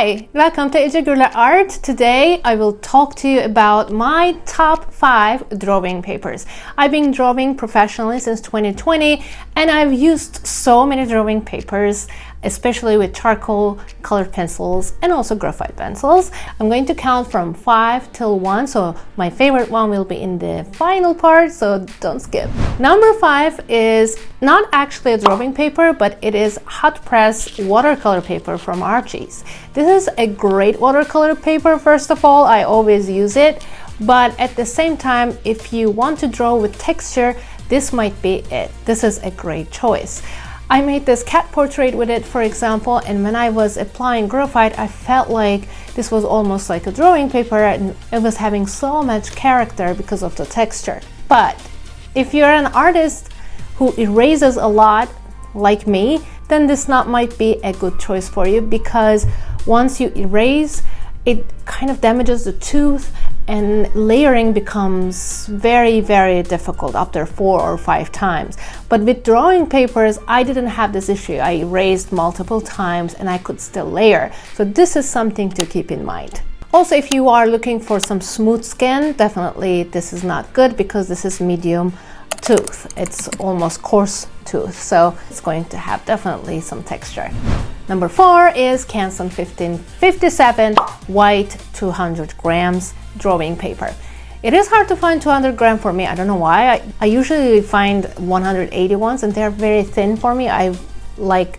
Hi, welcome to Ece Gurler Art. Today I will talk to you about my top 5 drawing papers. I've been drawing professionally since 2020 and I've used so many drawing papers, especially with charcoal, colored pencils, and also graphite pencils. I'm going to count from 5 till 1, so my favorite one will be in the final part, so don't skip. Number 5 is not actually a drawing paper, but it is hot press watercolor paper from Archie's. This is a great watercolor paper. First of all, I always use it, but at the same time, if you want to draw with texture, this might be it. This is a great choice. I made this cat portrait with it, for example, and when I was applying graphite, I felt like this was almost like a drawing paper and it was having so much character because of the texture. But if you're an artist who erases a lot, like me, then this might be a good choice for you, because once you erase, it kind of damages the tooth and layering becomes very, very difficult after 4 or 5 times. But with drawing papers, I didn't have this issue. I erased multiple times and I could still layer. So this is something to keep in mind. Also, if you are looking for some smooth skin, definitely this is not good because this is medium tooth. It's almost coarse tooth, so it's going to have definitely some texture. Number 4 is Canson 1557 white 200 grams drawing paper. It is hard to find 200 gram for me. I don't know why. I usually find 180 ones and they're very thin for me. I like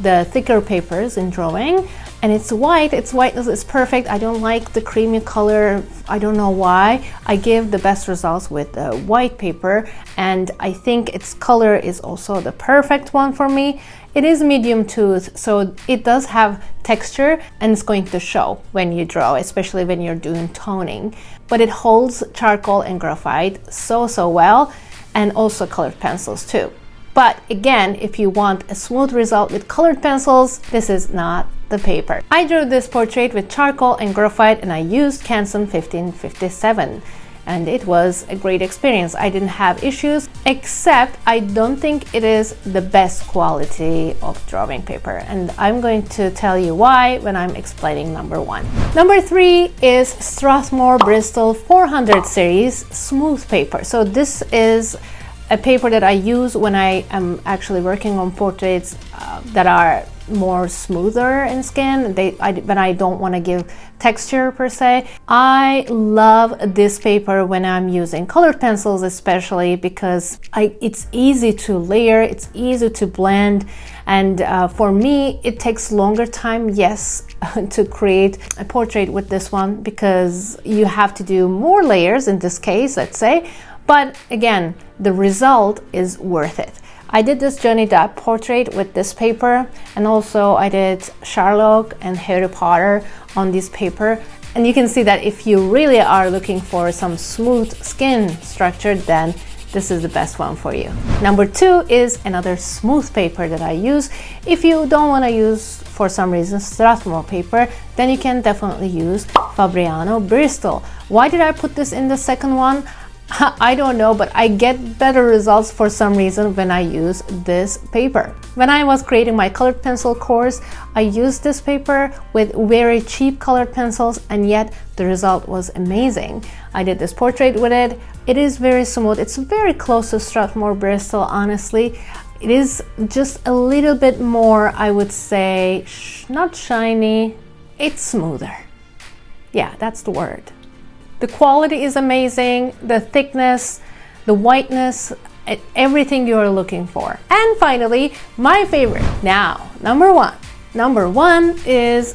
the thicker papers in drawing, and it's white. Its whiteness is perfect. I don't like the creamy color. I don't know why. I give the best results with the white paper, and I think its color is also the perfect one for me. It is medium tooth, so it does have texture and it's going to show when you draw, especially when you're doing toning. But it holds charcoal and graphite so well, and also colored pencils too. But again, if you want a smooth result with colored pencils, this is not the paper. I drew this portrait with charcoal and graphite and I used Canson 1557. And it was a great experience. I didn't have issues, except I don't think it is the best quality of drawing paper. And I'm going to tell you why when I'm explaining number 1. Number 3 is Strathmore Bristol 400 series smooth paper. So this is a paper that I use when I am actually working on portraits that are more smoother in skin, when I don't want to give texture per se. I love this paper when I'm using colored pencils, especially because it's easy to layer, it's easy to blend, and for me it takes longer time, yes, to create a portrait with this one, because you have to do more layers in this case, let's say, but again, the result is worth it. I did this Johnny Depp portrait with this paper, and also I did Sherlock and Harry Potter on this paper. And you can see that if you really are looking for some smooth skin structure, then this is the best one for you. Number 2 is another smooth paper that I use. If you don't want to use, for some reason, Strathmore paper, then you can definitely use Fabriano Bristol. Why did I put this in the second one? I don't know, but I get better results for some reason when I use this paper. When I was creating my colored pencil course, I used this paper with very cheap colored pencils, and yet the result was amazing. I did this portrait with it. It is very smooth. It's very close to Strathmore Bristol, honestly. It is just a little bit more, I would say, not shiny, it's smoother. Yeah, that's the word. The quality is amazing, the thickness, the whiteness, everything you're looking for. And finally, my favorite. Now, number 1. Number 1 is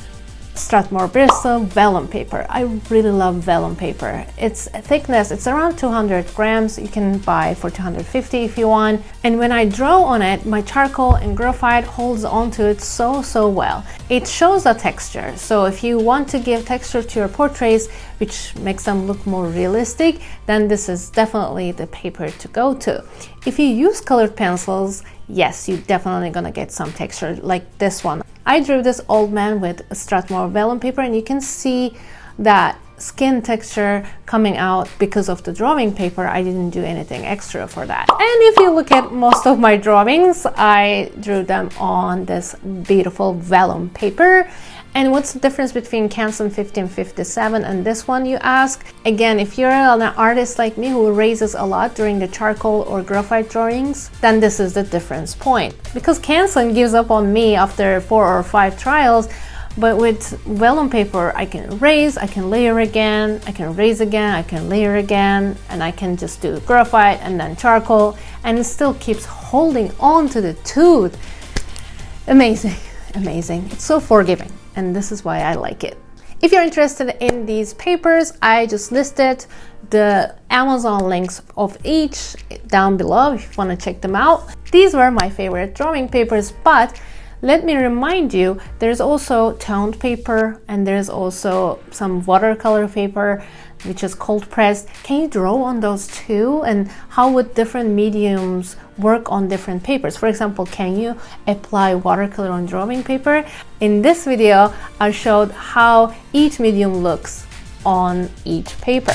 Strathmore Bristol vellum paper. I really love vellum paper. Its thickness, it's around 200 grams. You can buy for 250 if you want. And when I draw on it, my charcoal and graphite holds onto it so well. It shows the texture. So if you want to give texture to your portraits, which makes them look more realistic, then this is definitely the paper to go to. If you use colored pencils, yes, you're definitely gonna get some texture like this one. I drew this old man with Strathmore vellum paper, and you can see that skin texture coming out because of the drawing paper. I didn't do anything extra for that. And if you look at most of my drawings, I drew them on this beautiful vellum paper, And what's the difference between Canson 1557 and this one, you ask? Again, if you're an artist like me who erases a lot during the charcoal or graphite drawings, then this is the difference point. Because Canson gives up on me after 4 or 5 trials, but with vellum paper, I can erase, I can layer again, I can erase again, I can layer again, and I can just do graphite and then charcoal, and it still keeps holding on to the tooth. Amazing, amazing. It's so forgiving, and this is why I like it. If you're interested in these papers, I just listed the Amazon links of each down below if you want to check them out. These were my favorite drawing papers, but let me remind you, there's also toned paper and there's also some watercolor paper which is cold pressed. Can you draw on those too? And how would different mediums work on different papers? For example, can you apply watercolor on drawing paper? In this video, I showed how each medium looks on each paper.